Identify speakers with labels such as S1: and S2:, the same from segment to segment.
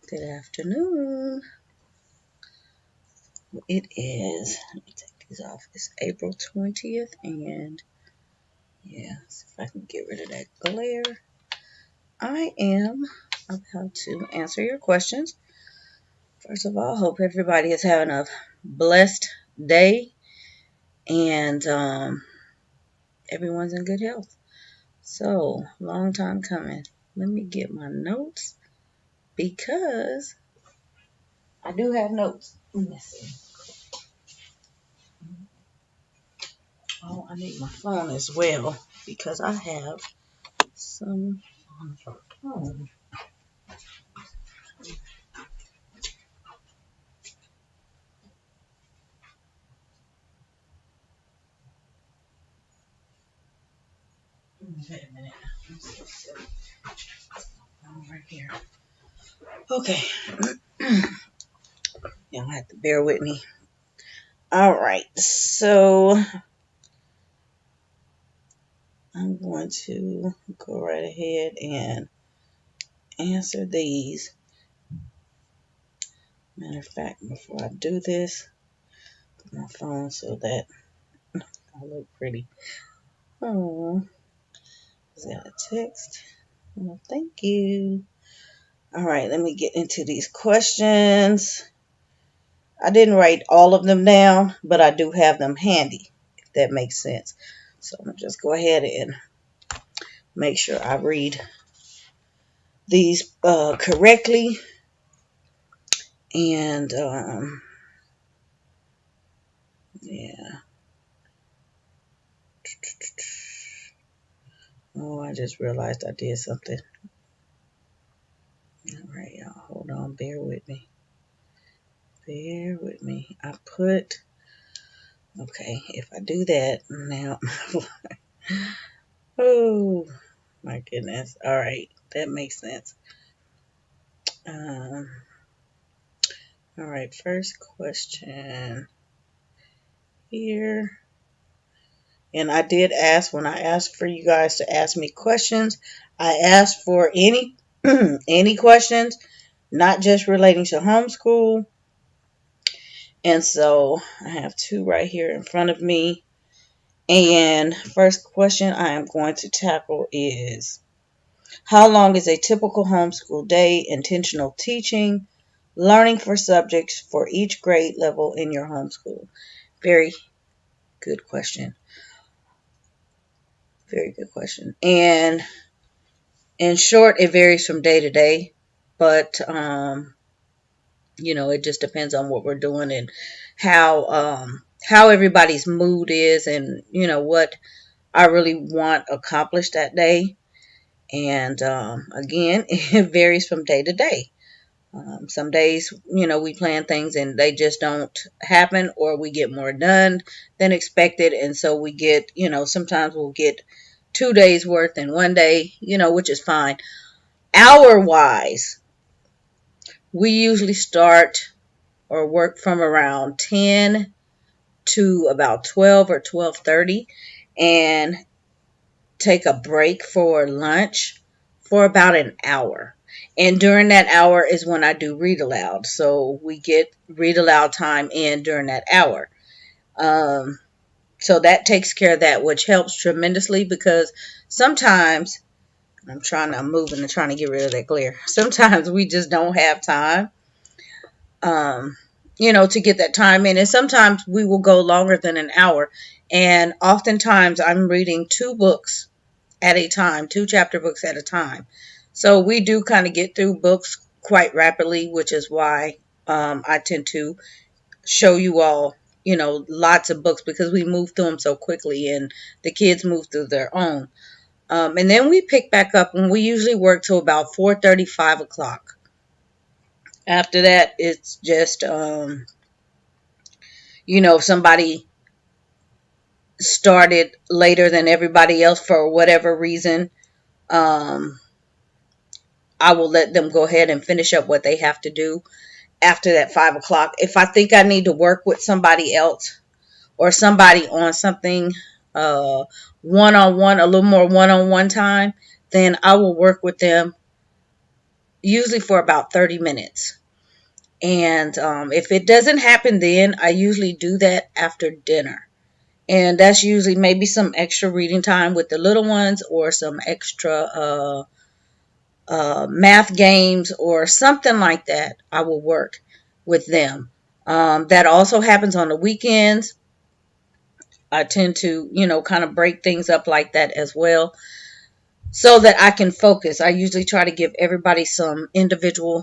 S1: Good afternoon. It is, let me take these off. It's April 20th, and yeah, see if I can get rid of that glare. I am about to answer your questions. First of all, hope everybody is having a blessed day and everyone's in good health. So, long time coming. Let me get my notes because I do have notes. Let me see. Oh, I need my phone as well because I have some on the phone. Wait a minute. I'm so silly. I'm right here. Okay. Y'all have to bear with me. All right. So I'm going to go right ahead and answer these. Matter of fact, before I do this, put my phone so that I look pretty. Oh, is that a text? Well, thank you. All right, let me get into these questions. I didn't write all of them down, but I do have them handy, if that makes sense. So I'm going to just go ahead and make sure I read these correctly. And, yeah. Oh, I just realized I did something. All right, y'all. Hold on. Bear with me. Bear with me. Okay, if I do that now. Oh, my goodness. All right. That makes sense. All right. First question here. And I did ask, when I asked for you guys to ask me questions, I asked for any any questions, not just relating to homeschool. And so I have two right here in front of me. And first question I am going to tackle is, how long is a typical homeschool day? Intentional teaching, learning for subjects for each grade level in your homeschool. Very good question. Very good question. And in short, it varies from day to day, but it just depends on what we're doing and how everybody's mood is, and what I really want accomplished that day. And again, it varies from day to day. Some days, we plan things and they just don't happen, or we get more done than expected, and so we get, sometimes we'll get 2 days worth in one day, which is fine. Hour wise, we usually start or work from around 10 to about 12 or 12:30, and take a break for lunch for about an hour. And during that hour is when I do read aloud. So we get read aloud time in during that hour. So that takes care of that, which helps tremendously, because sometimes I'm moving and trying to get rid of that glare. Sometimes we just don't have time, to get that time in. And sometimes we will go longer than an hour. And oftentimes I'm reading two books at a time, two chapter books at a time. So we do kind of get through books quite rapidly, which is why I tend to show you all, lots of books, because we move through them so quickly and the kids move through their own. And then we pick back up, and we usually work till about 4:30, 5 o'clock. After that, it's just, if somebody started later than everybody else for whatever reason, I will let them go ahead and finish up what they have to do after that 5 o'clock. If I think I need to work with somebody else or somebody on something one-on-one, a little more one-on-one time, then I will work with them usually for about 30 minutes. And if it doesn't happen then, I usually do that after dinner. And that's usually maybe some extra reading time with the little ones, or some extra math games or something like that. I will work with them. That also happens on the weekends. I tend to, kind of break things up like that as well, so that I can focus. I usually try to give everybody some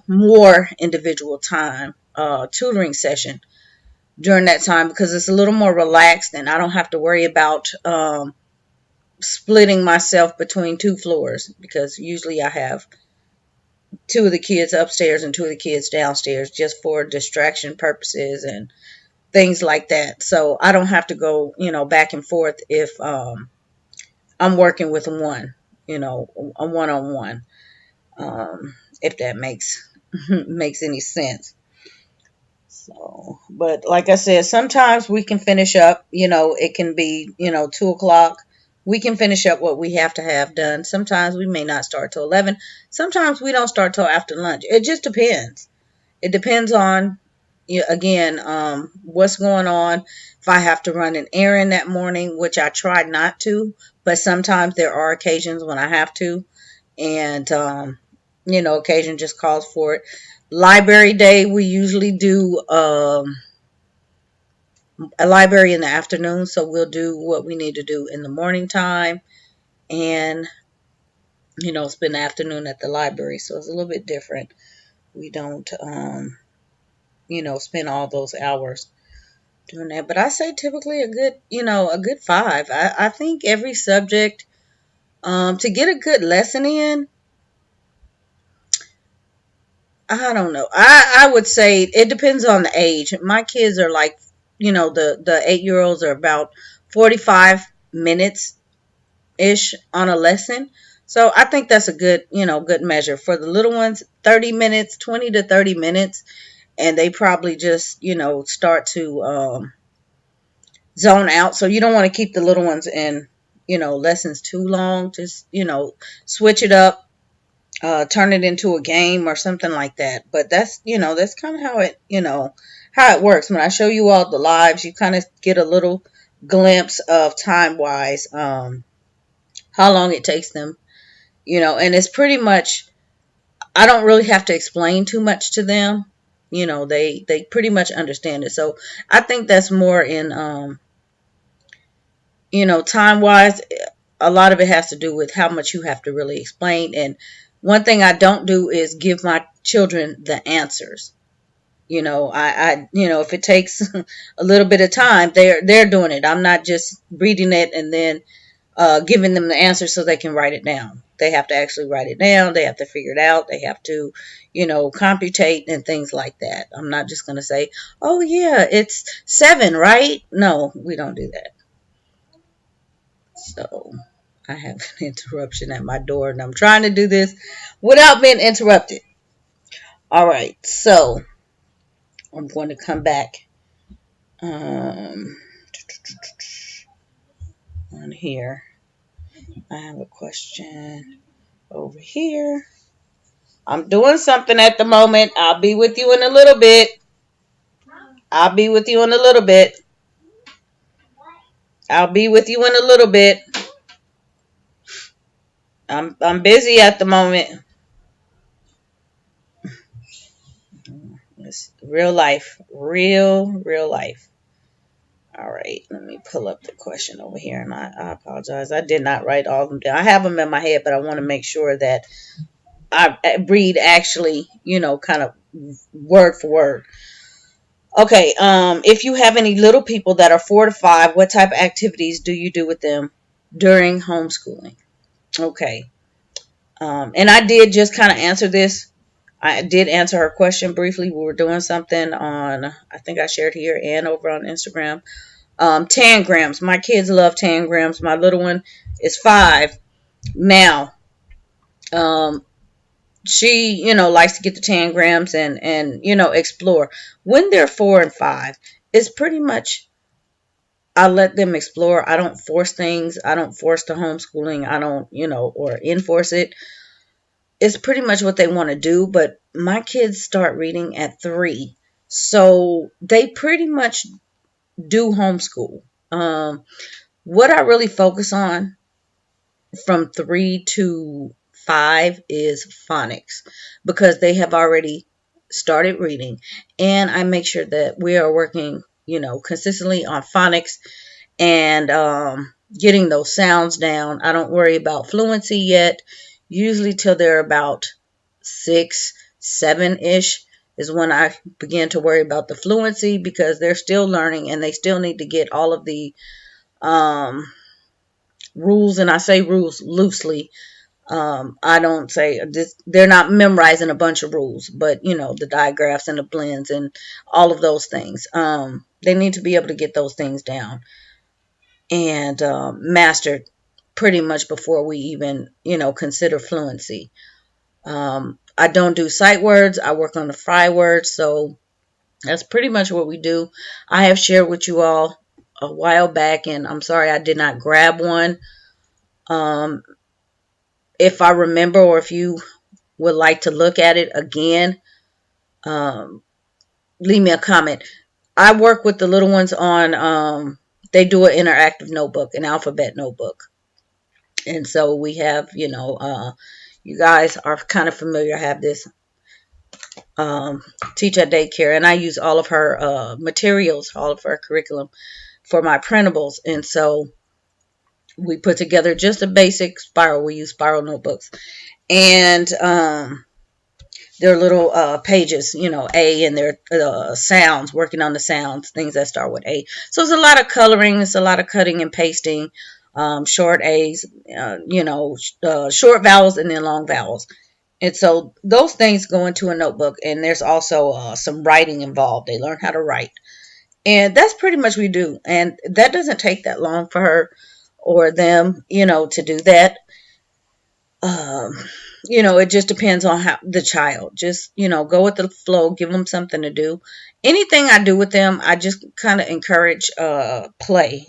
S1: more individual time, tutoring session during that time, because it's a little more relaxed and I don't have to worry about splitting myself between two floors, because usually I have two of the kids upstairs and two of the kids downstairs, just for distraction purposes and things like that. So I don't have to go, back and forth if I'm working with one, a one-on-one, if that makes makes any sense. So, but like I said, sometimes we can finish up, it can be, 2 o'clock. We can finish up what we have to have done. Sometimes we may not start till 11. Sometimes we don't start till after lunch. It just depends. It depends on, again, what's going on. If I have to run an errand that morning, which I try not to, but sometimes there are occasions when I have to. And, occasion just calls for it. Library day, we usually do a library in the afternoon, so we'll do what we need to do in the morning time, and spend the afternoon at the library. So it's a little bit different. We don't spend all those hours doing that. But I say typically a good 5. I think every subject, to get a good lesson in, I don't know. I would say it depends on the age. My kids are like, the 8-year-olds are about 45 minutes ish on a lesson. So I think that's a good measure. For the little ones, 30 minutes, 20 to 30 minutes. And they probably just, start to zone out. So you don't want to keep the little ones in, lessons too long. Just, switch it up. Turn it into a game or something like that. But that's kind of how it works. When I show you all the lives, you kind of get a little glimpse of time wise, how long it takes them, and it's pretty much, I don't really have to explain too much to them. They pretty much understand it. So I think that's more in, time wise. A lot of it has to do with how much you have to really explain. And one thing I don't do is give my children the answers. If it takes a little bit of time, they're doing it. I'm not just reading it and then giving them the answer so they can write it down. They have to actually write it down. They have to figure it out. They have to, computate and things like that. I'm not just going to say, oh yeah, it's 7, right? No, we don't do that. So I have an interruption at my door, and I'm trying to do this without being interrupted. All right, so I'm going to come back on here. I have a question over here. I'm doing something at the moment. I'll be with you in a little bit. I'll be with you in a little bit. I'll be with you in a little bit. I'm busy at the moment. It's real life. Real life. All right, let me pull up the question over here, and I apologize. I did not write all of them down. I have them in my head, but I want to make sure that I read actually, kind of word for word. Okay, if you have any little people that are 4 to 5, what type of activities do you do with them during homeschooling? Okay, and I did just kind of answer this. I did answer her question briefly. We were doing something on, I think I shared here and over on Instagram. Tangrams. My kids love tangrams. My little one is 5 now. She, likes to get the tangrams and explore. When they're 4 and 5, it's pretty much, I let them explore. I don't force things. I don't force the homeschooling. I don't, or enforce it. it's pretty much what they want to do. But my kids start reading at 3, so they pretty much do homeschool. What I really focus on from 3 to 5 is phonics, because they have already started reading, and I make sure that we are working, consistently on phonics and getting those sounds down. I don't worry about fluency yet. Usually till they're about 6, 7-ish is when I begin to worry about the fluency, because they're still learning and they still need to get all of the um, rules, and I say rules loosely. I don't say this, they're not memorizing a bunch of rules, but the digraphs and the blends and all of those things. They need to be able to get those things down and mastered pretty much before we even, consider fluency. I don't do sight words. I work on the fry words. So that's pretty much what we do. I have shared with you all a while back, and I'm sorry I did not grab one. Um, if I remember, or if you would like to look at it again, um, leave me a comment. I work with the little ones on, they do an interactive notebook, an alphabet notebook. And so we have, you guys are kind of familiar. I have this teacher at daycare, and I use all of her materials, all of her curriculum for my printables. And so we put together just a basic spiral. We use spiral notebooks. And their little pages, A, and their sounds, working on the sounds, things that start with A. So it's a lot of coloring. It's a lot of cutting and pasting, short A's, short vowels and then long vowels. And so those things go into a notebook, and there's also some writing involved. They learn how to write. And that's pretty much what we do. And that doesn't take that long for her or them, to do that. Um, it just depends on how the child. Just, go with the flow, give them something to do. Anything I do with them, I just kind of encourage play,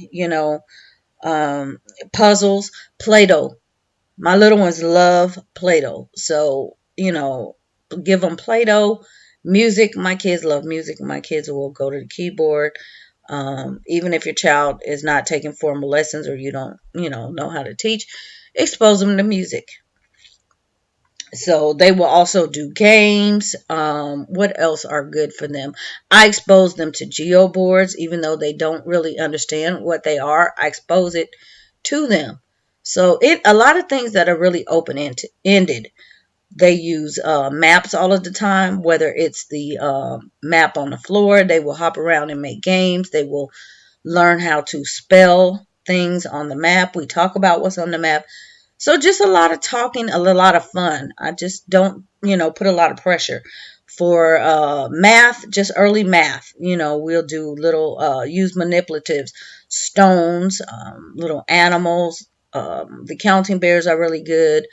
S1: puzzles, Play-Doh. My little ones love Play-Doh. So, give them Play-Doh. Music, my kids love music. My kids will go to the keyboard. Even if your child is not taking formal lessons, or you don't, know how to teach, expose them to music. So they will also do games. What else are good for them? I expose them to geo boards, even though they don't really understand what they are. I expose it to them. So a lot of things that are really open-ended. They use maps all of the time, whether it's the map on the floor. They will hop around and make games. They will learn how to spell things on the map. We talk about what's on the map. So just a lot of talking, a lot of fun. I just don't, put a lot of pressure. For math, just early math, we'll do little, use manipulatives, stones, little animals. The counting bears are really good.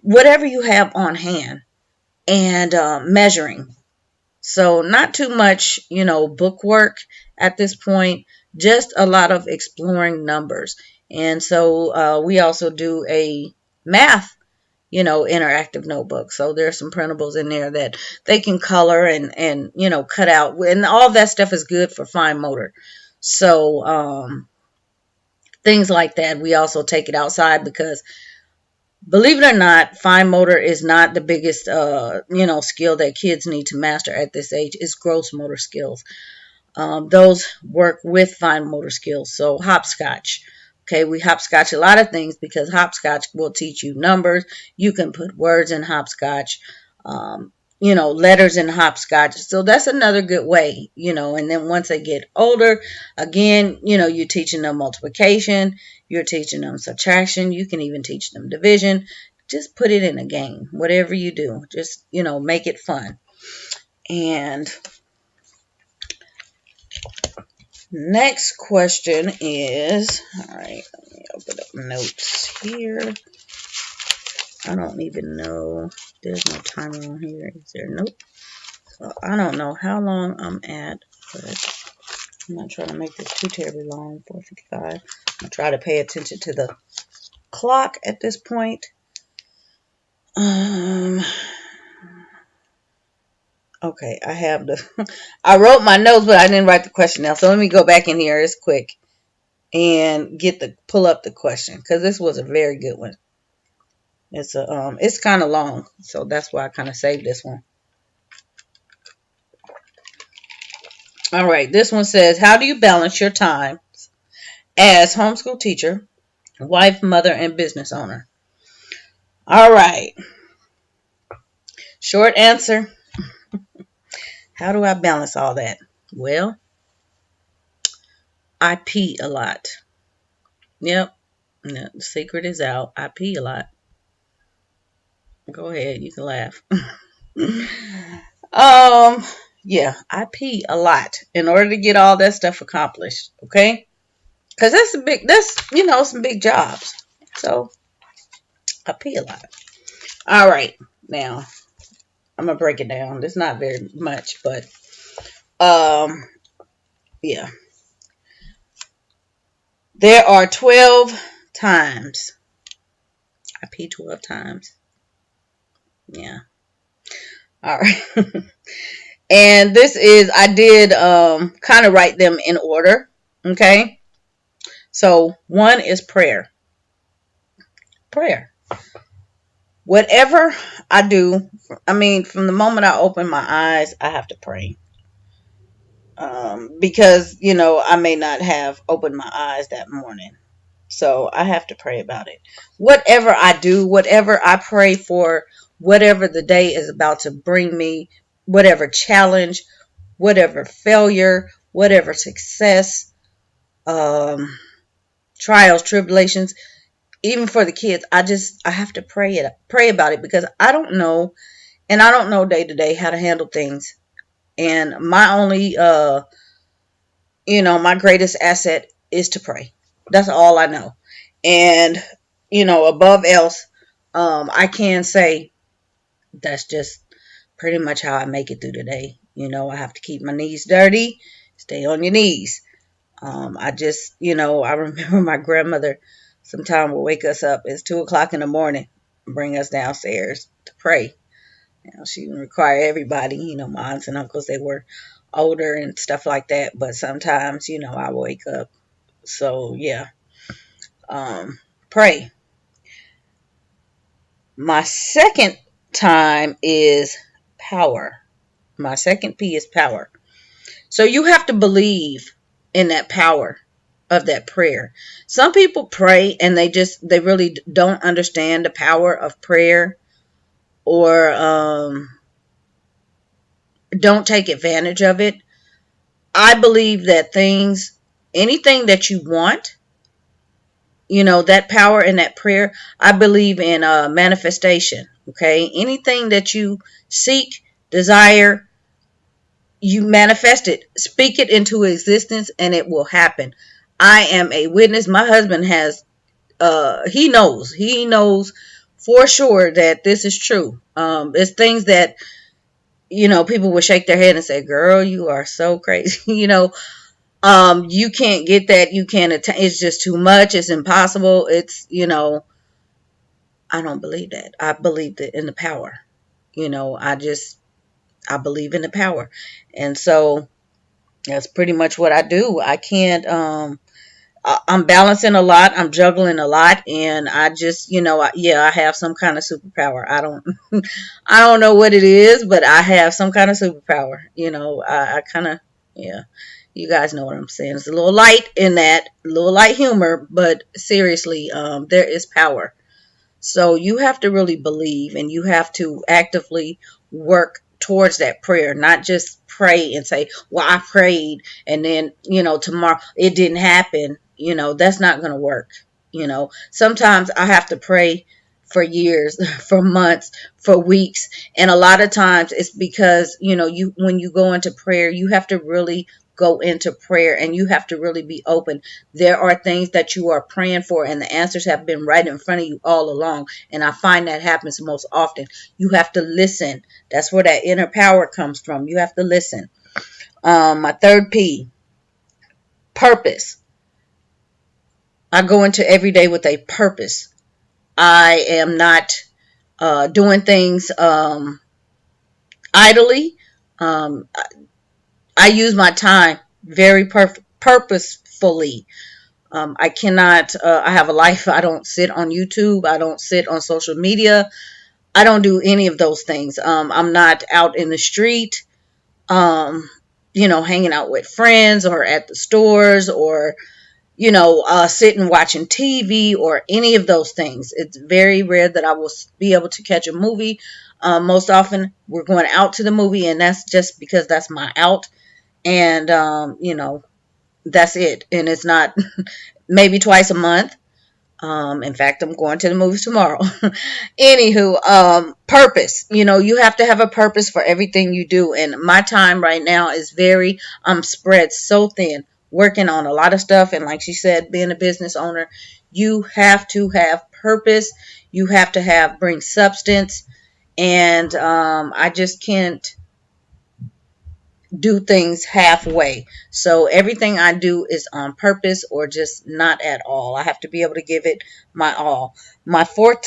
S1: Whatever you have on hand, and measuring. So not too much, book work at this point, just a lot of exploring numbers. And so we also do a math, interactive notebook. So there's some printables in there that they can color and cut out. And all that stuff is good for fine motor. So things like that. We also take it outside, because believe it or not, fine motor is not the biggest, skill that kids need to master at this age. It's gross motor skills. Those work with fine motor skills. So hopscotch. Okay, we hopscotch a lot of things, because hopscotch will teach you numbers. You can put words in hopscotch, letters in hopscotch. So that's another good way, and then once they get older, again, you're teaching them multiplication, you're teaching them subtraction, you can even teach them division. Just put it in a game. Whatever you do, just, make it fun. And next question is, all right, let me open up notes here. I don't even know. There's no timer on here. Is there? Nope. So I don't know how long I'm at, but I'm not trying to make this too terribly long. 4:55. I try to pay attention to the clock at this point. Um, okay, I have I wrote my notes, but I didn't write the question now. So let me go back in here. It's quick and pull up the question because this was a very good one. It's kind of long, so that's why I kind of saved this one. All right, this one says, how do you balance your time as homeschool teacher, wife, mother, and business owner? All right, short answer. How do I balance all that? Well, I pee a lot. Yep, the secret is out. I pee a lot. Go ahead, you can laugh. um, yeah, I pee a lot in order to get all that stuff accomplished. Okay, because that's some big jobs. So I pee a lot. All right, now I'm gonna break it down. It's not very much, but um, yeah, there are 12 times. I pee 12 times. Yeah. All right. And I did kind of write them in order. Okay. So one is prayer. Prayer. Whatever I do, I mean, from the moment I open my eyes, I have to pray. Because, I may not have opened my eyes that morning. So I have to pray about it. Whatever I do, whatever I pray for, whatever the day is about to bring me, whatever challenge, whatever failure, whatever success, trials, tribulations, even for the kids, I have to pray about it because I don't know, and I don't know day to day how to handle things. And my only, my greatest asset is to pray. That's all I know. And, above else, I can say that's just pretty much how I make it through the day. I have to keep my knees dirty, stay on your knees. I remember my grandmother sometime would wake us up. It's 2 o'clock in the morning, bring us downstairs to pray. She didn't require everybody, my aunts and uncles, they were older and stuff like that. But sometimes, I wake up. So, yeah, pray. My second time is power. My second P is power. So you have to believe in that power of that prayer. Some people pray and they really don't understand the power of prayer, or don't take advantage of it. I believe that anything that you want, that power in that prayer, I believe in manifestation. Okay. Anything that you seek, desire, you manifest it, speak it into existence, and it will happen. I am a witness. My husband he knows for sure that this is true. It's things that, people will shake their head and say, girl, you are so crazy. You can't get that. You can't attain. It's just too much. It's impossible. I don't believe that. I believe that in the power. I believe in the power. And so that's pretty much what I do. I can't, I'm balancing a lot. I'm juggling a lot. And I just, I have some kind of superpower. I don't know what it is, but I have some kind of superpower. I kind of, yeah, you guys know what I'm saying. It's a little light in that, a little light humor, but seriously, there is power. So you have to really believe, and you have to actively work towards that prayer, not just pray and say, well, I prayed and then, tomorrow it didn't happen. That's not going to work. Sometimes I have to pray for years, for months, for weeks. And a lot of times it's because, when you go into prayer, you have to really go into prayer and you have to really be open. There are things that you are praying for and the answers have been right in front of you all along. And I find that happens most often. You have to listen. That's where that inner power comes from. You have to listen. My third P, purpose. I go into every day with a purpose. I am not doing things idly. Um, I use my time very purposefully. I cannot, I have a life. I don't sit on YouTube. I don't sit on social media. I don't do any of those things. I'm not out in the street, um, hanging out with friends or at the stores or, sitting watching TV or any of those things. It's very rare that I will be able to catch a movie. Most often we're going out to the movie, and that's just because that's my out. And, that's it. And it's not maybe twice a month. In fact, I'm going to the movies tomorrow. Anywho, purpose. You have to have a purpose for everything you do. And my time right now is I'm spread so thin, working on a lot of stuff. And like she said, being a business owner, you have to have purpose. You have to bring substance. And I just can't do things halfway. So everything I do is on purpose or just not at all. I have to be able to give it my all. My fourth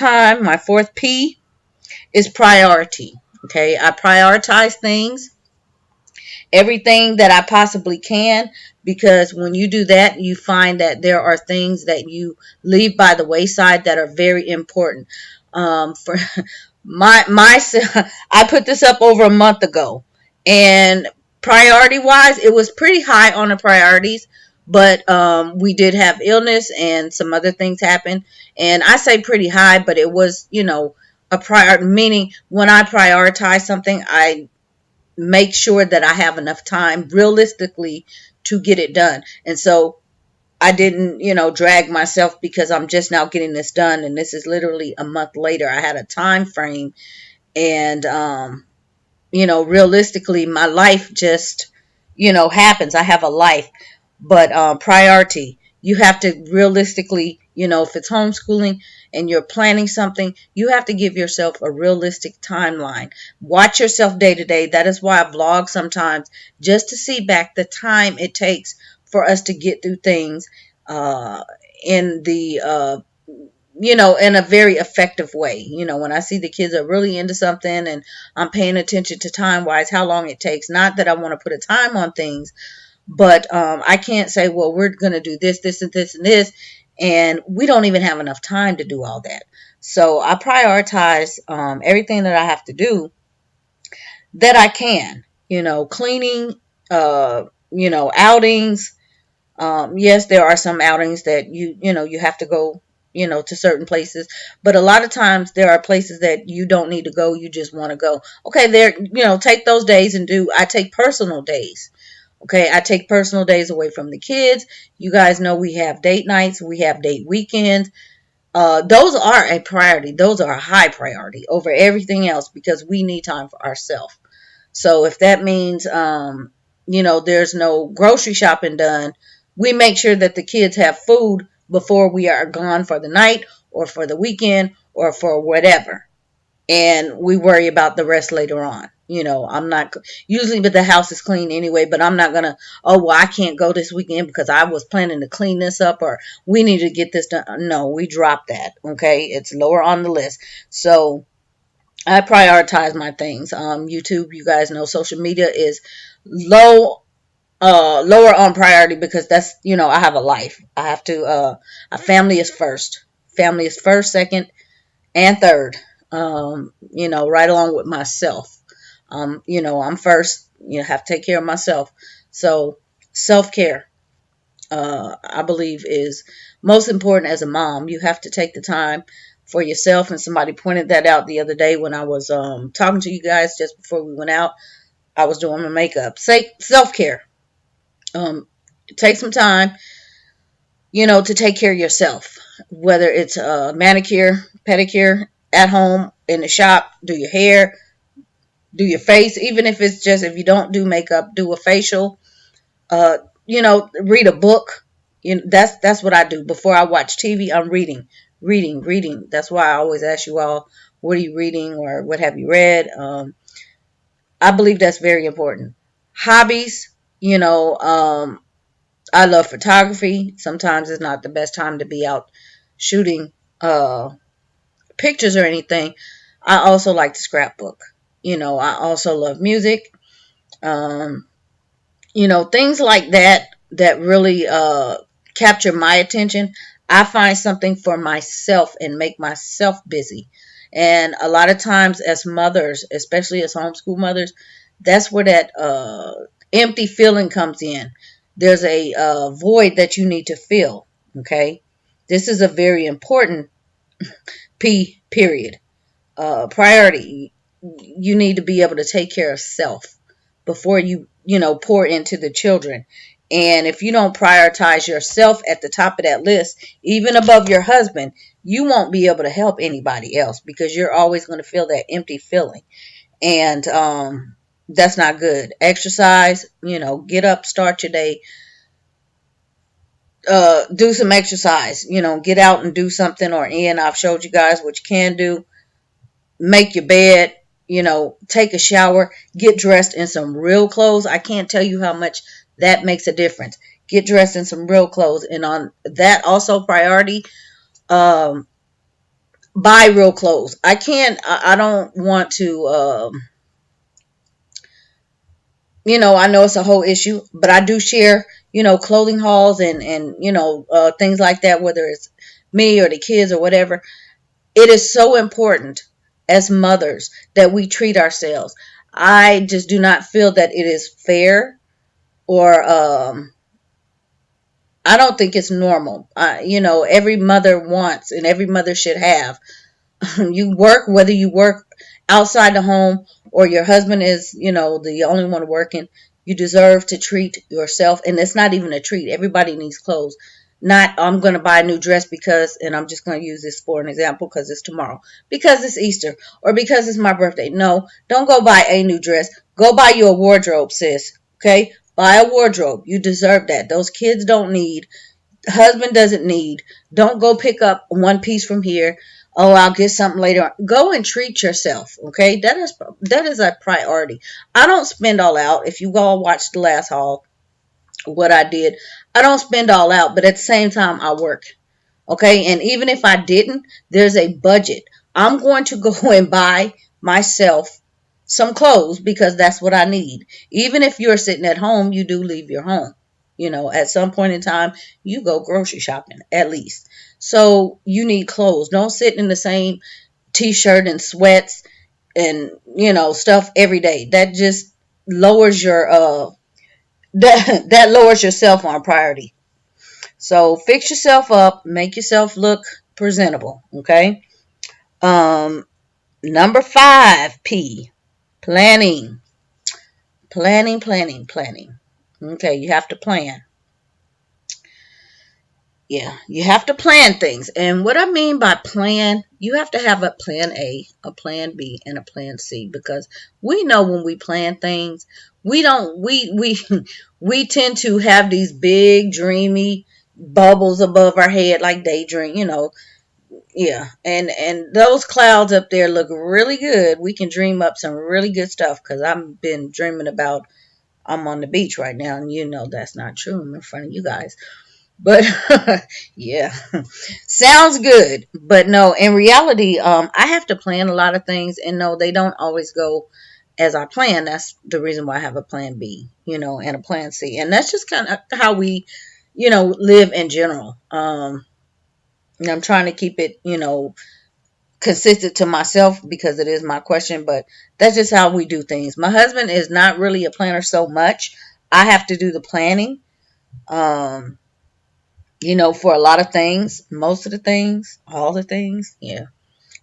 S1: P is priority. Okay, I prioritize things, everything that I possibly can, because when you do that, you find that there are things that you leave by the wayside that are very important. For my I put this up over a month ago, and priority wise, it was pretty high on the priorities, but we did have illness and some other things happened, and I say pretty high, but it was a priority, meaning when I prioritize something, I make sure that I have enough time realistically to get it done. And so I didn't, drag myself because I'm just now getting this done. And this is literally a month later. I had a time frame, and, realistically, my life just, happens. I have a life. But priority, you have to realistically, if it's homeschooling and you're planning something, you have to give yourself a realistic timeline. Watch yourself day to day. That is why I vlog sometimes, just to see back the time it takes for us to get through things in the in a very effective way. When I see the kids are really into something and I'm paying attention to time wise, how long it takes. Not that I want to put a time on things, but I can't say, well, we're going to do this, this, and this, and this, and we don't even have enough time to do all that. So I prioritize everything that I have to do that I can. Cleaning, outings. Yes, there are some outings that you have to go, to certain places, but a lot of times there are places that you don't need to go. You just want to go. Okay, take those days and I take personal days. Okay, I take personal days away from the kids. You guys know we have date nights. We have date weekends. Those are a priority. Those are a high priority over everything else because we need time for ourselves. So if that means, there's no grocery shopping done, we make sure that the kids have food before we are gone for the night or for the weekend or for whatever. And we worry about the rest later on. I'm not usually, but the house is clean anyway, but I'm not going to, oh, well, I can't go this weekend because I was planning to clean this up or we need to get this done. No, we drop that. Okay. It's lower on the list. So I prioritize my things. YouTube, you guys know social media is lower on priority because that's, I have a life. I have to, a family is first. Family is first, second, and third. Right along with myself. I'm first, have to take care of myself. So self-care, I believe is most important as a mom. You have to take the time for yourself. And somebody pointed that out the other day when I was, talking to you guys just before we went out. I was doing my makeup. Say self-care. Take some time, to take care of yourself, whether it's a manicure, pedicure, at home, in the shop, do your hair, do your face, even if it's just, if you don't do makeup, do a facial, read a book. That's what I do. Before I watch TV, I'm reading. That's why I always ask you all, what are you reading or what have you read? I believe that's very important. Hobbies, I love photography. Sometimes it's not the best time to be out shooting pictures or anything. I also like to scrapbook. I also love music. Um, things like that really capture my attention. I find something for myself and make myself busy. And a lot of times as mothers, especially as homeschool mothers, that's where that empty feeling comes in. There's a void that you need to fill. Okay, this is a very important period. Priority. You need to be able to take care of self before you pour into the children. And if you don't prioritize yourself at the top of that list, even above your husband, you won't be able to help anybody else because you're always going to feel that empty feeling. And that's not good. Exercise, get up, start your day, do some exercise, get out and do something. Or I've showed you guys what you can do. Make your bed, take a shower, get dressed in some real clothes. I can't tell you how much that makes a difference. Get dressed in some real clothes. And on that also priority, um, buy real clothes. I don't want to, I know it's a whole issue, but I do share, clothing hauls and things like that, whether it's me or the kids or whatever. It is so important as mothers that we treat ourselves. I just do not feel that it is fair or I don't think it's normal. Every mother wants and every mother should have. You work, whether you work outside the home or your husband is, the only one working, you deserve to treat yourself. And it's not even a treat. Everybody needs clothes. Not, I'm going to buy a new dress because, and I'm just going to use this for an example because it's tomorrow, because it's Easter or because it's my birthday. No, don't go buy a new dress. Go buy you a wardrobe, sis. Okay? Buy a wardrobe. You deserve that. Those kids don't need, husband doesn't need. Don't go pick up one piece from here. Oh, I'll get something later on. Go and treat yourself. Okay, that is a priority. I don't spend all out. If you all watched the last haul, what I did, I don't spend all out, but at the same time, I work. Okay, and even if I didn't, there's a budget. I'm going to go and buy myself some clothes because that's what I need. Even if you're sitting at home, you do leave your home. At some point in time, you go grocery shopping at least. So you need clothes. Don't sit in the same t-shirt and sweats and stuff every day. That just lowers your that lowers yourself on priority. So fix yourself up, make yourself look presentable. Okay. Um, Number 5, P, planning. Planning, planning, planning. Okay, you have to plan. Yeah, you have to plan things. And what I mean by plan, you have to have a plan A, a plan B, and a plan C because we know when we plan things, we don't we we tend to have these big dreamy bubbles above our head like daydream, yeah. And those clouds up there look really good. We can dream up some really good stuff cuz I've been dreaming about I'm on the beach right now and that's not true. I'm in front of you guys. But yeah, sounds good. But no, in reality, I have to plan a lot of things, and no, they don't always go as I plan. That's the reason why I have a plan B, and a plan C, and that's just kind of how we, live in general. And I'm trying to keep it, consistent to myself because it is my question, but that's just how we do things. My husband is not really a planner so much. I have to do the planning. Um, for a lot of things, most of the things, all the things, yeah,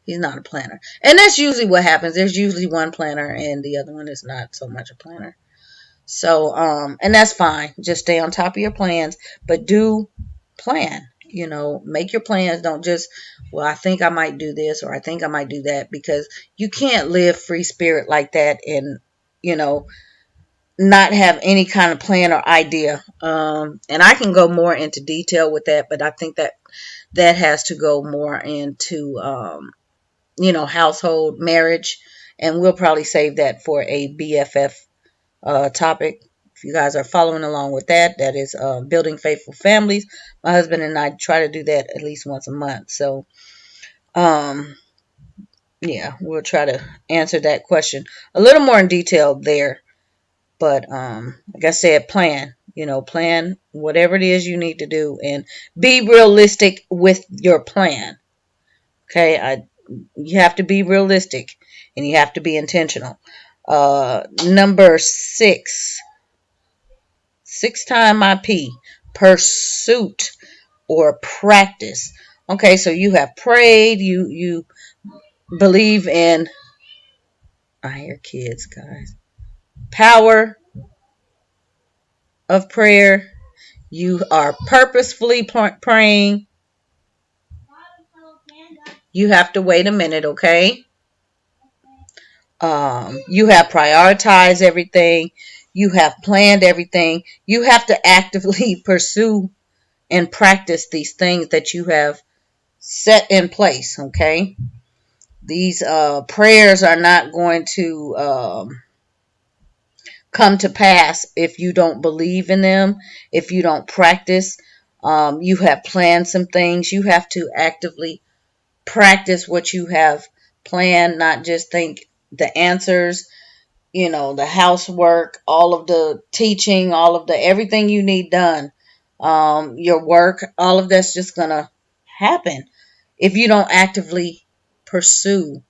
S1: he's not a planner. And that's usually what happens. There's usually one planner and the other one is not so much a planner. So, and that's fine. Just stay on top of your plans, but do plan. Make your plans. Don't just, well, I think I might do this or I think I might do that because you can't live free spirit like that and, you know, not have any kind of plan or idea. And I can go more into detail with that, but I think that has to go more into, household marriage. And we'll probably save that for a BFF topic. If you guys are following along with that, that is building faithful families. My husband and I try to do that at least once a month. So, um, yeah, we'll try to answer that question a little more in detail there. But like I said, plan. Plan whatever it is you need to do, and be realistic with your plan. Okay, you have to be realistic, and you have to be intentional. Number six time IP, pursuit or practice. Okay, so you have prayed, you believe in, I hear kids, guys, power of prayer. You are purposefully praying. You have to wait a minute, okay? You have prioritized everything. You have planned everything. You have to actively pursue and practice these things that you have set in place, okay? These prayers are not going to come to pass if you don't believe in them, if you don't practice. You have planned some things. You have to actively practice what you have planned, not just think the answers, the housework, all of the teaching, all of the everything you need done, your work, all of that's just going to happen if you don't actively pursue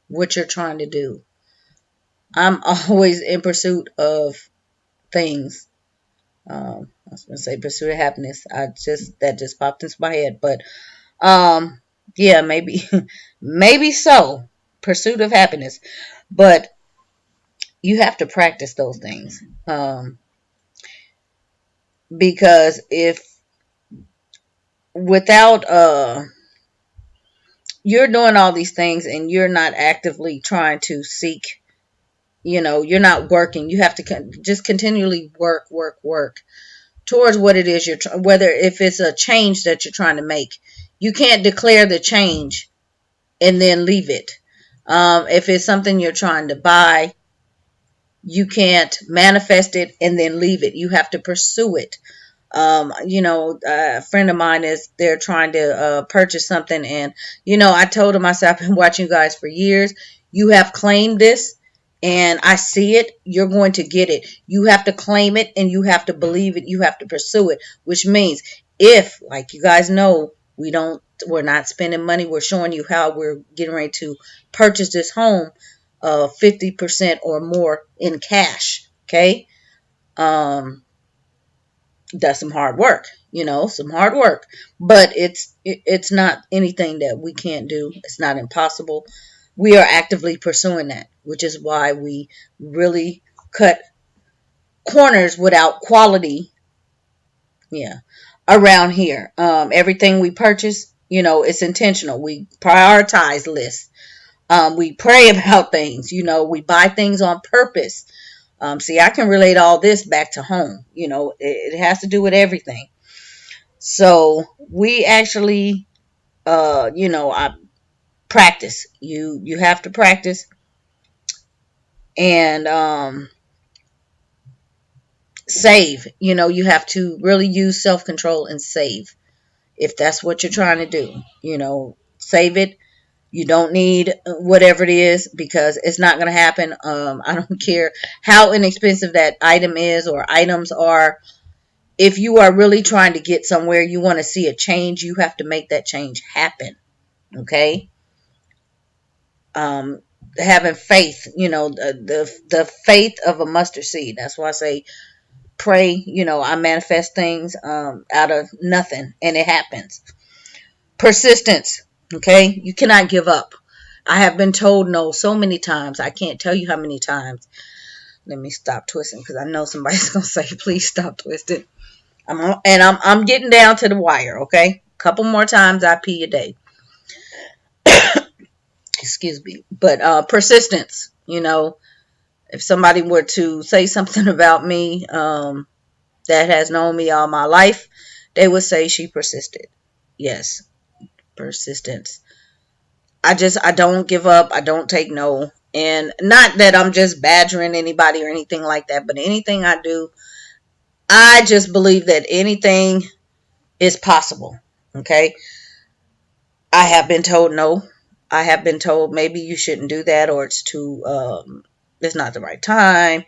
S1: what you're trying to do. I'm always in pursuit of things. I was gonna say pursuit of happiness. That just popped into my head, but um, yeah, maybe, maybe so. Pursuit of happiness, but you have to practice those things. Because if without you're doing all these things and you're not actively trying to seek, you're not working. You have to just continually work towards what it is whether if it's a change that you're trying to make. You can't declare the change and then leave it. If it's something you're trying to buy, you can't manifest it and then leave it. You have to pursue it. A friend of mine they're trying to purchase something, and I told him, I said, I've been watching you guys for years. You have claimed this, and I see it. You're going to get it. You have to claim it, and you have to believe it. You have to pursue it, which means if, like you guys know, we're not spending money. We're showing you how we're getting ready to purchase this home, 50% or more in cash. Okay. That's some hard work, some hard work, but it's not anything that we can't do. It's not impossible. We are actively pursuing that, which is why we really cut corners without quality. Yeah. Around here, everything we purchase, it's intentional. We prioritize lists. We pray about things. We buy things on purpose. See, I can relate all this back to home. It has to do with everything. So we actually, I practice. You have to practice, and save. You have to really use self-control and save if that's what you're trying to do. Save it. You don't need whatever it is because it's not going to happen. I don't care how inexpensive that item is or items are. If you are really trying to get somewhere, you want to see a change, you have to make that change happen. Okay? Having faith, the faith of a mustard seed. That's why I say pray. I manifest things out of nothing, and it happens. Persistence. Okay? You cannot give up. I have been told no so many times. I can't tell you how many times. Let me stop twisting because I know somebody's gonna say, "Please stop twisting." I'm getting down to the wire. Okay, a couple more times I pee a day. Excuse me, but persistence. If somebody were to say something about me that has known me all my life, they would say she persisted. Yes, persistence. I don't give up. I don't take no. And not that I'm just badgering anybody or anything like that, but anything I do, I just believe that anything is possible. Okay. I have been told no. I have been told maybe you shouldn't do that, or it's not the right time.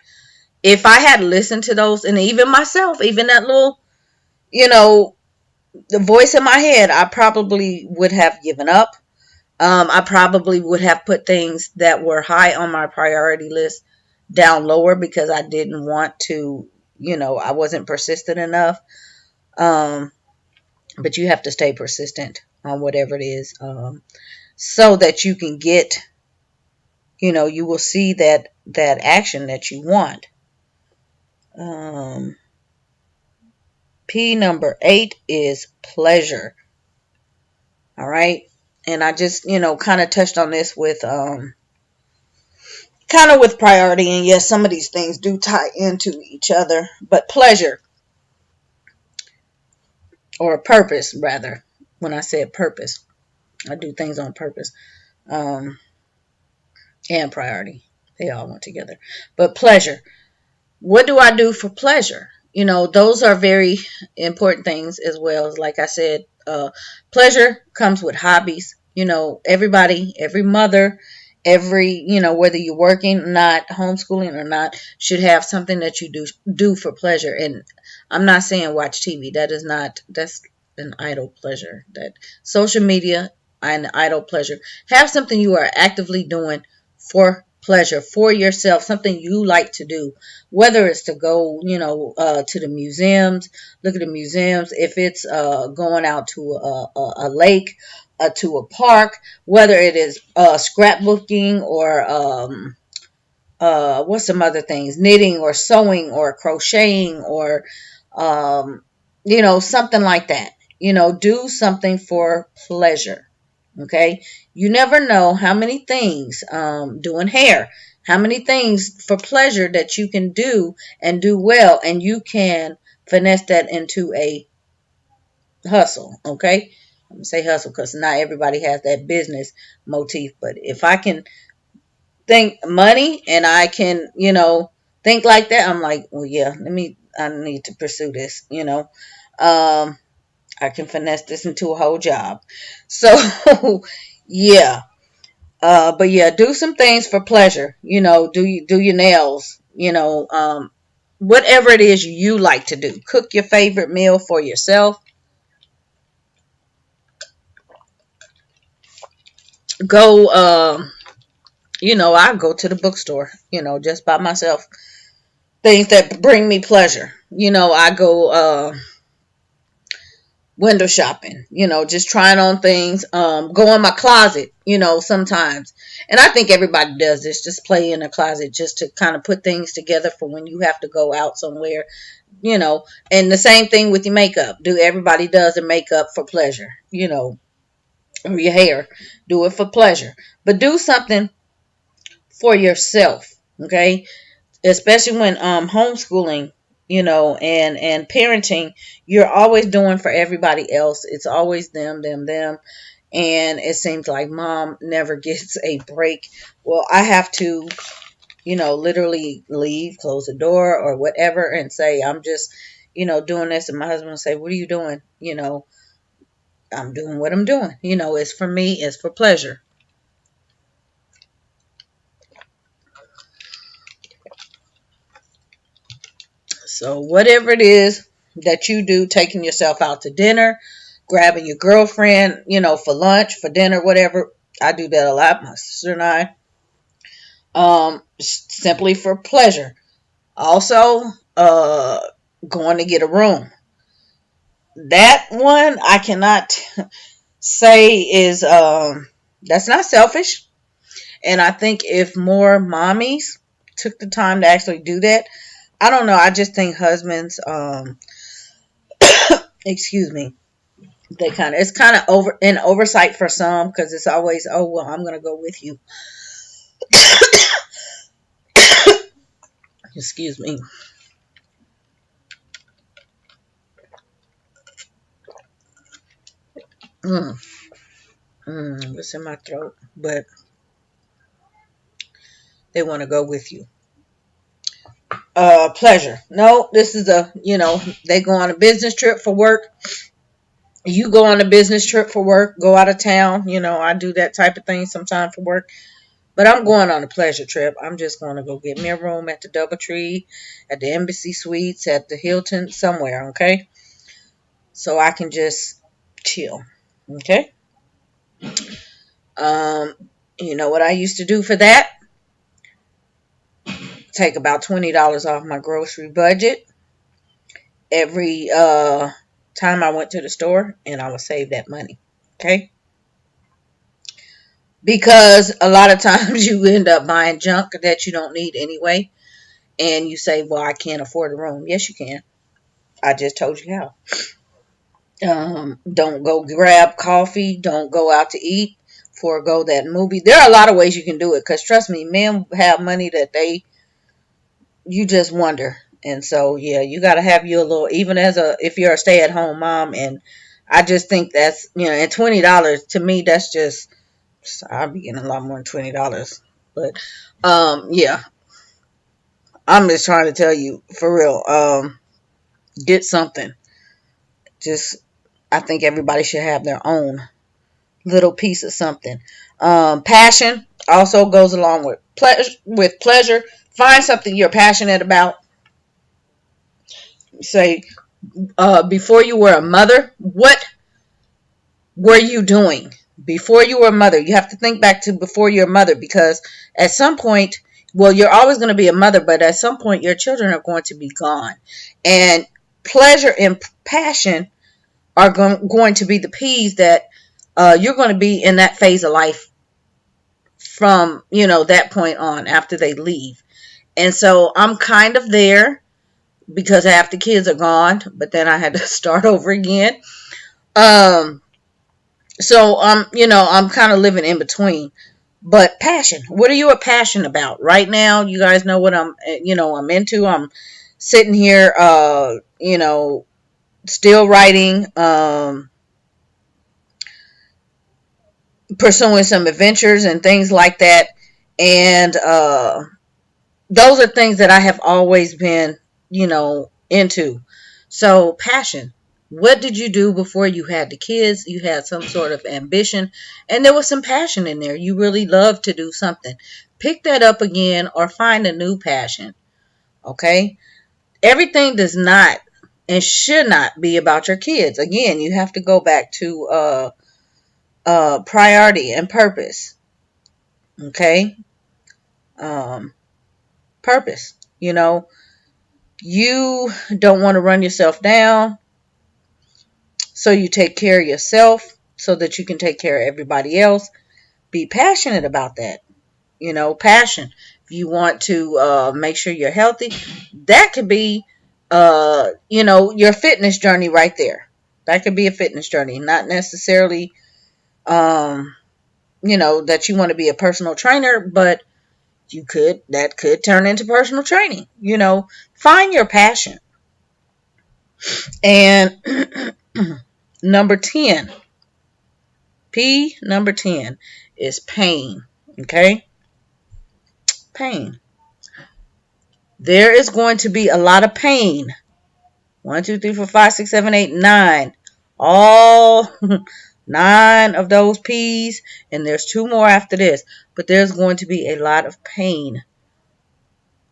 S1: If I had listened to those, and even myself, even that little, you know, the voice in my head, I probably would have given up. I probably would have put things that were high on my priority list down lower because I didn't want to, I wasn't persistent enough. Um, but you have to stay persistent on whatever it is, so that you can get, you will see that action that you want. Um, P number 8 is pleasure. All right. And I just, kind of touched on this with, kind of with priority. And yes, some of these things do tie into each other, but pleasure, or purpose rather. When I said purpose, I do things on purpose. Um, and priority. They all went together. But pleasure. What do I do for pleasure? Those are very important things as well. Like I said, pleasure comes with hobbies. Everybody, every mother, whether you're working or not, homeschooling or not, should have something that you do for pleasure. And I'm not saying watch TV. That's an idle pleasure. That social media and idle pleasure. Have something you are actively doing for pleasure, for yourself, something you like to do, whether it's to go, to the museums, look at the museums, if it's going out to a lake, to a park, whether it is scrapbooking or what's some other things, knitting or sewing or crocheting or something like that. Do something for pleasure. Okay, you never know how many things, doing hair, how many things for pleasure that you can do and do well, and you can finesse that into a hustle. Okay, I'm gonna say hustle because not everybody has that business motif, but if I can think money and I can, think like that, I'm like, well, yeah, I need to pursue this. I can finesse this into a whole job. So, yeah. But yeah, do some things for pleasure. Do your nails. Whatever it is you like to do. Cook your favorite meal for yourself. Go. I go to the bookstore. Just by myself. Things that bring me pleasure. I go. Window shopping, just trying on things, go in my closet, sometimes. And I think everybody does this, just play in a closet just to kind of put things together for when you have to go out somewhere, and the same thing with your makeup. Everybody does their makeup for pleasure, or your hair, do it for pleasure, but do something for yourself. Okay, especially when homeschooling, and parenting, you're always doing for everybody else. It's always them, and it seems like mom never gets a break. Well, I have to, literally leave, close the door or whatever, and say I'm just, doing this, and my husband will say, what are you doing? I'm doing what I'm doing. It's for me, it's for pleasure. So whatever it is that you do, taking yourself out to dinner, grabbing your girlfriend, for lunch, for dinner, whatever. I do that a lot, my sister and I. Simply for pleasure. Also, going to get a room. That one I cannot say is, that's not selfish. And I think if more mommies took the time to actually do that, I don't know. I just think husbands, excuse me, it's kind of an oversight for some, because it's always, oh, well, I'm going to go with you. Excuse me. What's in my throat? But they want to go with you. Pleasure. No, this is they go on a business trip for work. You go on a business trip for work, go out of town. I do that type of thing sometimes for work. But I'm going on a pleasure trip. I'm just going to go get me a room at the DoubleTree, at the Embassy Suites, at the Hilton, somewhere, okay? So I can just chill, okay? Um, you know what I used to do for that? Take about $20 off my grocery budget every time I went to the store, and I would save that money, okay? Because a lot of times you end up buying junk that you don't need anyway, and you say, well, I can't afford a room. Yes, you can. I just told you how. Don't go grab coffee. Don't go out to eat. Forego that movie. There are a lot of ways you can do it, because trust me, men have money that you just wonder. And so, yeah, you got to have you a little, even if you're a stay-at-home mom. And I just think that's, and $20 to me, that's just, I'll be getting a lot more than $20. But, yeah, I'm just trying to tell you for real. Get something. Just, I think everybody should have their own little piece of something. Passion also goes along with pleasure. Find something you're passionate about. Say, before you were a mother, what were you doing before you were a mother? You have to think back to before you're a mother, because at some point, well, you're always going to be a mother, but at some point your children are going to be gone. And pleasure and passion are going to be the P's that you're going to be in that phase of life from, that point on after they leave. And so I'm kind of there, because half the kids are gone, but then I had to start over again. So I'm kind of living in between. But passion, what are you a passion about right now? You guys know what I'm into. I'm sitting here, still writing, pursuing some adventures and things like that. And those are things that I have always been, into. So passion. What did you do before you had the kids? You had some sort of ambition, and there was some passion in there. You really loved to do something. Pick that up again, or find a new passion. Okay? Everything does not and should not be about your kids. Again, you have to go back to priority and purpose. Okay? Purpose. You don't want to run yourself down, so you take care of yourself so that you can take care of everybody else. Be passionate about that. Passion. If you want to make sure you're healthy, that could be, your fitness journey right there. That could be a fitness journey, not necessarily, that you want to be a personal trainer, but that could turn into personal training. Find your passion. And number 10, number 10 is pain. Okay? Pain. There is going to be a lot of pain. 1, 2, 3, 4, 5, 6, 7, 8, 9. All 9 of those P's, and there's 2 more after this. But there's going to be a lot of pain.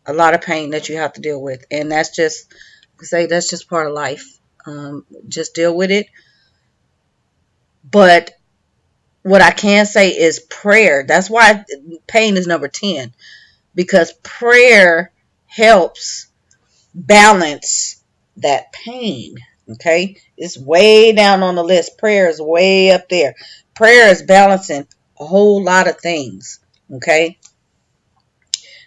S1: A lot of pain that you have to deal with. And that's just part of life. Just deal with it. But what I can say is prayer. That's why pain is number 10. Because prayer helps balance that pain. Okay? It's way down on the list. Prayer is way up there. Prayer is balancing a whole lot of things. Okay?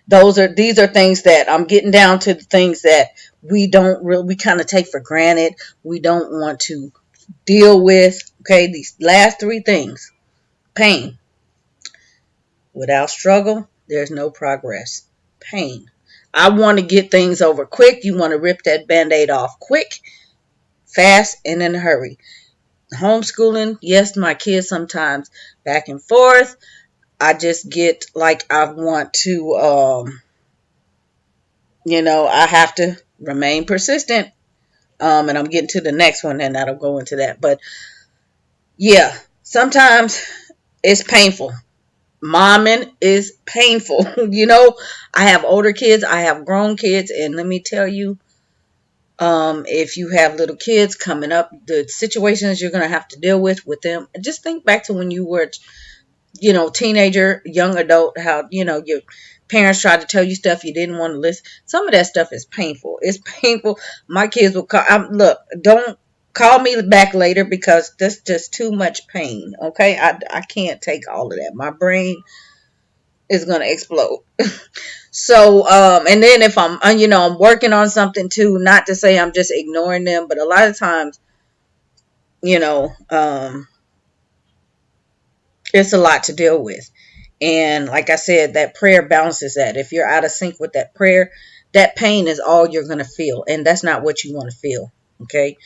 S1: These are things that I'm getting down to, the things that we kind of take for granted. We don't want to deal with. Okay? These last 3 things. Pain. Without struggle, there's no progress. Pain. I want to get things over quick. You want to rip that Band-Aid off quick, fast, and in a hurry. Homeschooling, yes, my kids sometimes back and forth. I just get like I want to, I have to remain persistent. And I'm getting to the next one, and that'll go into that. But Yeah, sometimes it's painful. Momming is painful. I have older kids, I have grown kids, and let me tell you, if you have little kids coming up, the situations you're going to have to deal with them. Just think back to when you were, teenager, young adult, how, your parents tried to tell you stuff you didn't want to listen. Some of that stuff is painful. It's painful. My kids will call, look, don't call me back later because that's just too much pain. Okay. I can't take all of that. My brain is going to explode. So, and then if I'm, I'm working on something too, not to say I'm just ignoring them, but a lot of times, you know, um, it's a lot to deal with. And like I said, that prayer balances that. If you're out of sync with that prayer, that pain is all you're going to feel. And that's not what you want to feel. Okay.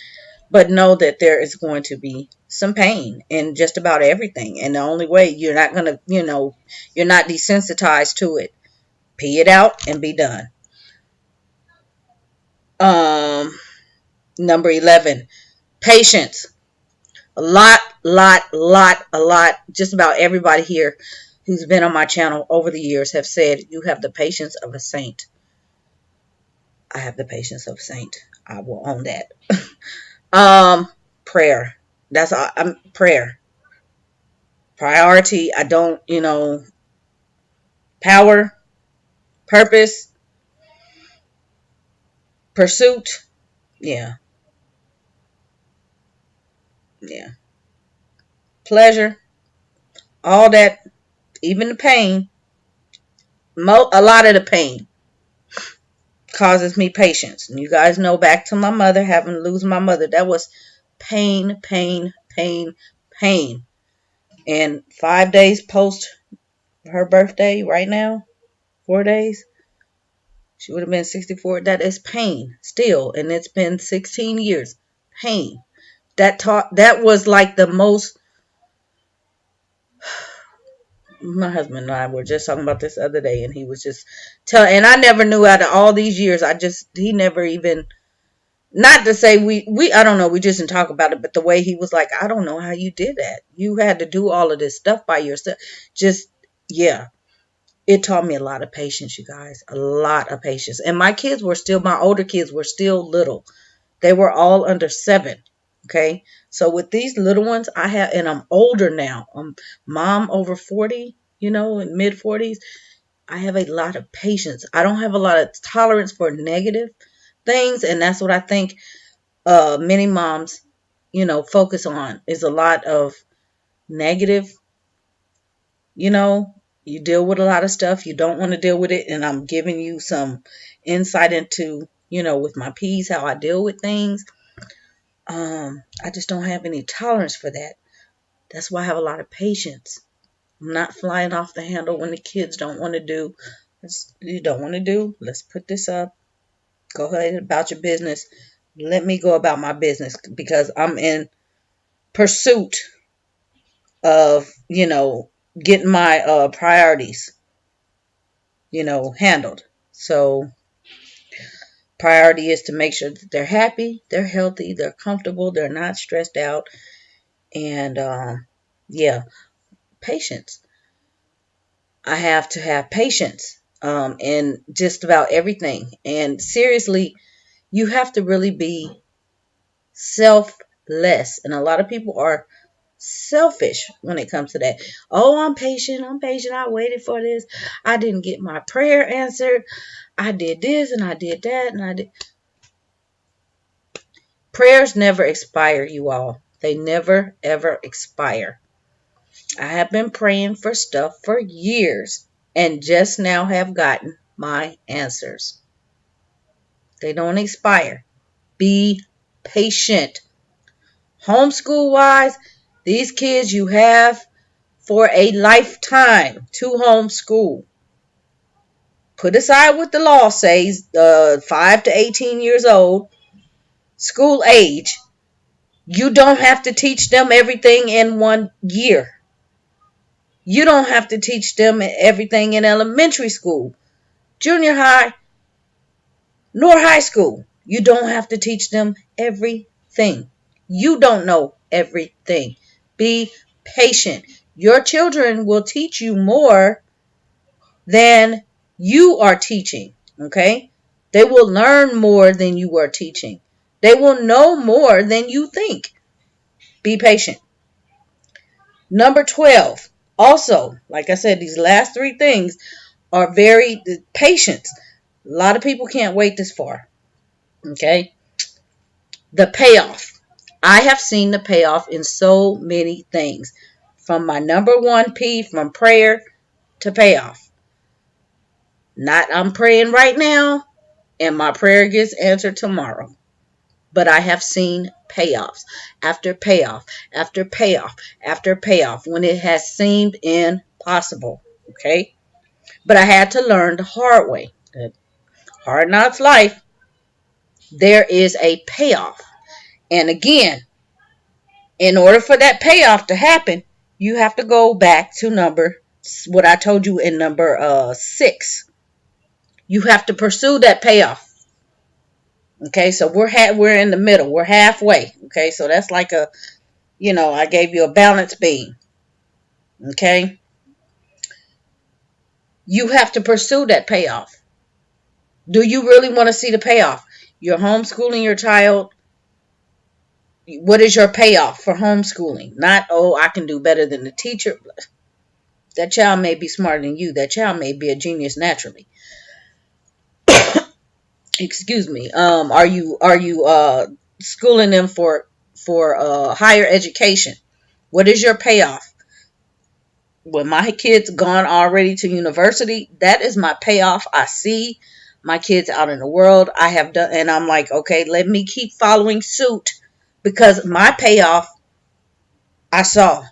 S1: But know that there is going to be some pain in just about everything. And the only way you're not going to, you're not desensitized to it. Pee it out and be done. Um, Number 11, patience. A lot. Just about everybody here who's been on my channel over the years have said you have the patience of a saint. I have the patience of a saint. I will own that. Prayer. That's prayer. Priority. I don't, power, purpose, pursuit. Yeah. Yeah. Pleasure. All that, even the pain, a lot of the pain causes me patience. And you guys know, back to my mother, having to lose my mother, that was pain, pain, pain, pain. And 5 days post her birthday right now, 4 days, she would have been 64. That is pain still. And it's been 16 years. Pain. That was like the most. My husband and I were just talking about this the other day, and he was just telling, and I never knew, out of all these years, he never even, not to say I don't know, we just didn't talk about it, but the way he was like, I don't know how you did that. You had to do all of this stuff by yourself. Just, yeah, it taught me a lot of patience, you guys, a lot of patience. And my older kids were still little. They were all under 7. Okay. So with these little ones, and I'm older now. I'm mom over 40, in mid 40s. I have a lot of patience. I don't have a lot of tolerance for negative things. And that's what I think many moms, focus on, is a lot of negative. You deal with a lot of stuff. You don't want to deal with it. And I'm giving you some insight into, with my P's, how I deal with things. I just don't have any tolerance for that. That's why I have a lot of patience. I'm not flying off the handle when the kids don't want to do. You don't want to do. Let's put this up. Go ahead about your business. Let me go about my business, because I'm in pursuit of, getting my priorities, handled. So priority is to make sure that they're happy, they're healthy, they're comfortable, they're not stressed out. And yeah, patience. I have to have patience in just about everything. And seriously, you have to really be selfless. And a lot of people are selfish when it comes to that. Oh, I'm patient. I waited for this. I didn't get my prayer answered. I did this and I did that and I did. Prayers never expire, you all. They never, ever expire. I have been praying for stuff for years and just now have gotten my answers. They don't expire. Be patient. Homeschool wise, these kids you have for a lifetime to homeschool. Put aside what the law says, 5 to 18 years old, school age. You don't have to teach them everything in 1 year. You don't have to teach them everything in elementary school, junior high, nor high school. You don't have to teach them everything. You don't know everything. Be patient. Your children will teach you more than you are teaching. Okay? They will learn more than you are teaching. They will know more than you think. Be patient. Number 12. Also, like I said, these last three things are very patience. A lot of people can't wait this far. Okay? The payoff. I have seen the payoff in so many things. From my number one P, from prayer to payoff. Not I'm praying right now and my prayer gets answered tomorrow. But I have seen payoffs after payoff after payoff after payoff when it has seemed impossible. Okay? But I had to learn the hard way. Hard knocks life. There is a payoff. And again, in order for that payoff to happen, you have to go back to what I told you in number 6. You have to pursue that payoff. Okay, so we're in the middle. We're halfway. Okay, so that's like I gave you a balance beam. Okay, you have to pursue that payoff. Do you really want to see the payoff? You're homeschooling your child. What is your payoff for homeschooling? Not, oh, I can do better than the teacher. That child may be smarter than you. That child may be a genius naturally. Excuse me. Are you schooling them for higher education? What is your payoff? When my kids gone already to university, that is my payoff. I see my kids out in the world. I have done, and I'm like, okay, let me keep following suit because my payoff I saw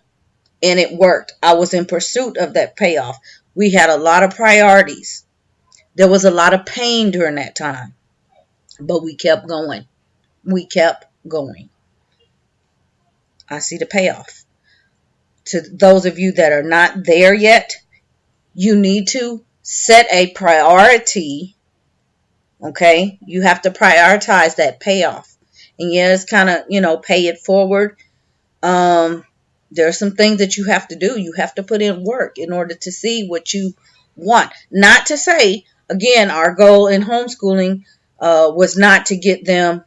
S1: and it worked. I was in pursuit of that payoff. We had a lot of priorities. There was a lot of pain during that time, but we kept going. We kept going. I see the payoff. To those of you that are not there yet, you need to set a priority. Okay? You have to prioritize that payoff. And yeah, it's kind of, pay it forward. There are some things that you have to do. You have to put in work in order to see what you want. Not to say, again, our goal in homeschooling was not to get them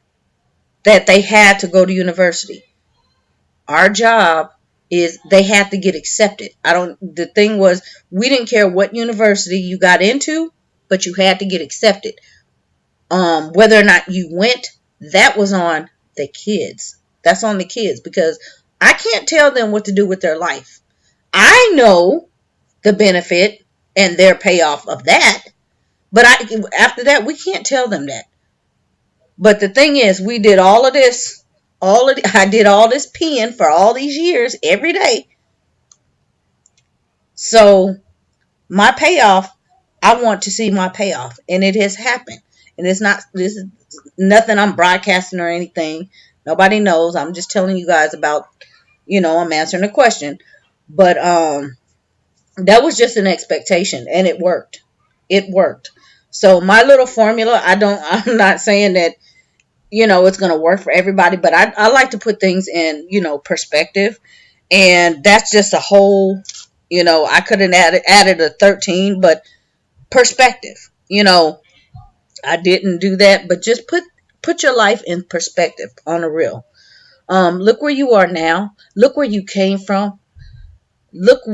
S1: that they had to go to university. Our job is they had to get accepted. The thing was, we didn't care what university you got into, but you had to get accepted. Whether or not you went, that was on the kids. That's on the kids because I can't tell them what to do with their life. I know the benefit and their payoff of that, but after that, we can't tell them that. But the thing is, we did all of this. I did all this peeing for all these years, every day. So my payoff, I want to see my payoff, and it has happened. And this is nothing I'm broadcasting or anything. Nobody knows. I'm just telling you guys about, I'm answering a question. But that was just an expectation, and it worked. It worked. So my little formula, I'm not saying that it's going to work for everybody, but I like to put things in, perspective. And that's just a whole, I could have added a 13, but perspective, I didn't do that, but just put your life in perspective on a real. Look where you are now. Look where you came from. Look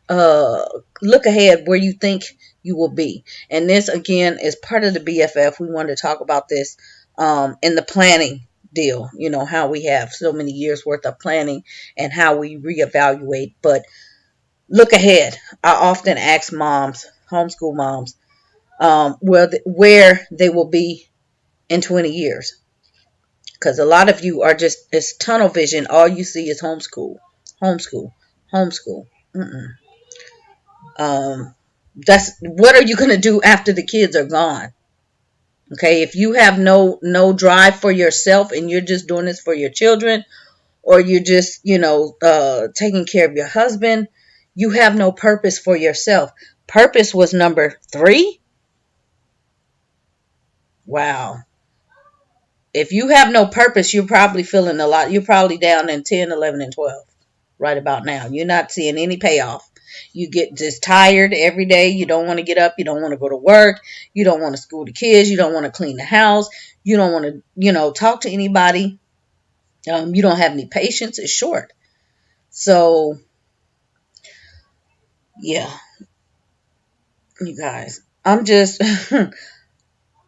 S1: ahead where you think you will be. And this, again, is part of the BFF. We wanted to talk about this in the planning deal, how we have so many years worth of planning and how we reevaluate. But look ahead. I often ask moms, homeschool moms, where they will be in 20 years. Because a lot of you are it's tunnel vision. All you see is homeschool, homeschool, homeschool. That's what are you going to do after the kids are gone? Okay, if you have no drive for yourself and you're just doing this for your children, or you're just taking care of your husband, you have no purpose for yourself. Purpose was number 3. Wow. If you have no purpose, you're probably feeling a lot. You're probably down in 10, 11, and 12. right about now. You're not seeing any payoff. You get just tired every day. You don't want to get up. You don't want to go to work. You don't want to school the kids. You don't want to clean the house. You don't want to, talk to anybody. You don't have any patience. It's short. So, yeah, you guys, I'm just,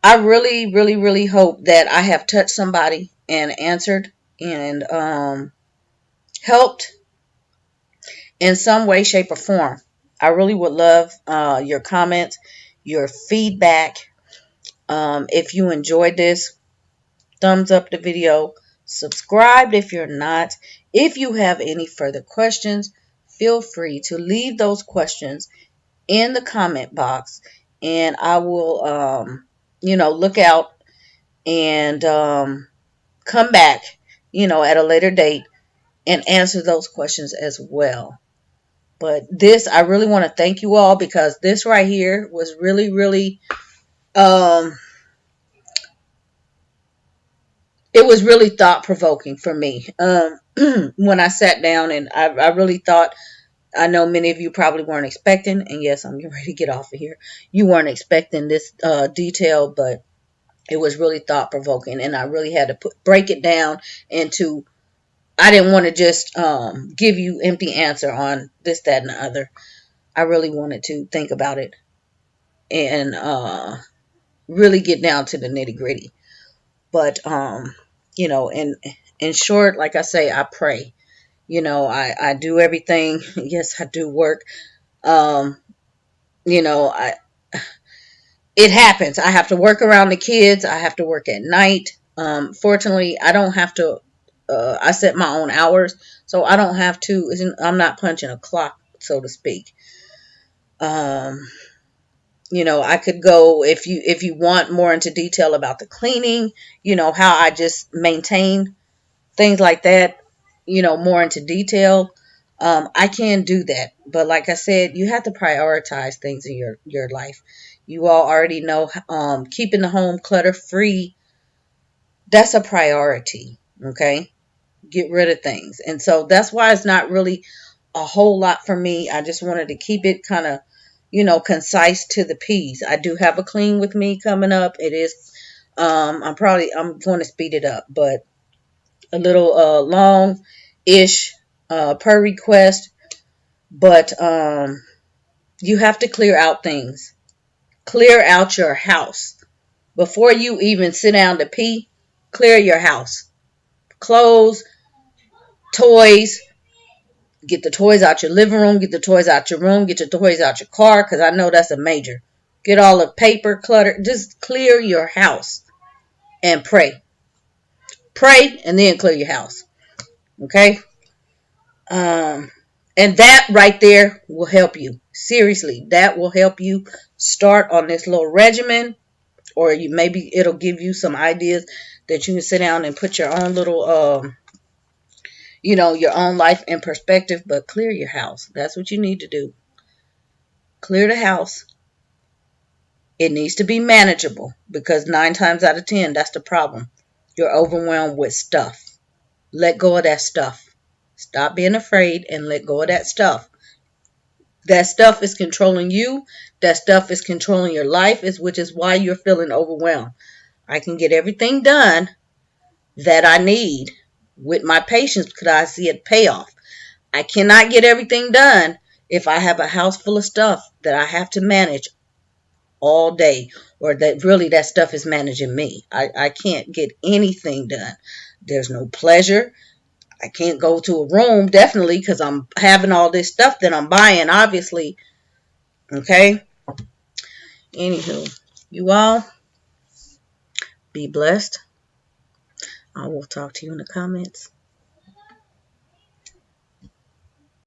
S1: I really, really, really hope that I have touched somebody and answered and helped in some way, shape, or form. I really would love your comments, your feedback. If you enjoyed this, thumbs up the video, subscribe if you're not. If you have any further questions, feel free to leave those questions in the comment box, and I will, look out and come back, at a later date and answer those questions as well. But this, I really want to thank you all, because this right here was really, really, it was really thought provoking for me. When I sat down, and I really thought, I know many of you probably weren't expecting, and yes, I'm getting ready to get off of here. You weren't expecting this detail, but it was really thought provoking, and I really had to break it down into. I didn't want to just give you empty answer on this, that, and the other. I really wanted to think about it and really get down to the nitty gritty. But in short, like I say, I pray. I do everything. Yes, I do work. Um, I it happens. I have to work around the kids. I have to work at night. Fortunately, I don't have to. I set my own hours, so I don't have to. I'm not punching a clock, so to speak. Um, I could go, if you want more into detail about the cleaning, how I just maintain things like that, more into detail. I can do that, but like I said, you have to prioritize things in your life. You all already know, keeping the home clutter free, that's a priority. Okay, get rid of things, and so that's why it's not really a whole lot for me. I just wanted to keep it kind of, concise to the P's. I do have a clean with me coming up. It is, I'm going to speed it up, but a little long-ish per request. But you have to clear out things. Clear out your house. Before you even sit down to pee, clear your house. Clothes, toys. Get the toys out your living room. Get the toys out your room. Get your toys out your car, because I know that's a major. Get all the paper, clutter. Just clear your house and pray. Pray and then clear your house. Okay? And that right there will help you. Seriously, that will help you start on this little regimen, or maybe it'll give you some ideas that you can sit down and put your own little, your own life in perspective. But clear your house. That's what you need to do. Clear the house. It needs to be manageable, because 9 times out of 10, that's the problem. You're overwhelmed with stuff. Let go of that stuff. Stop being afraid and let go of that stuff. That stuff is controlling you. That stuff is controlling your life, which is why you're feeling overwhelmed. I can get everything done that I need with my patience, because I see it pay off. I cannot get everything done if I have a house full of stuff that I have to manage all day, or that stuff is managing me. I can't get anything done. There's no pleasure. I can't go to a room, definitely, because I'm having all this stuff that I'm buying, obviously. Okay? Anywho, you all be blessed. I will talk to you in the comments.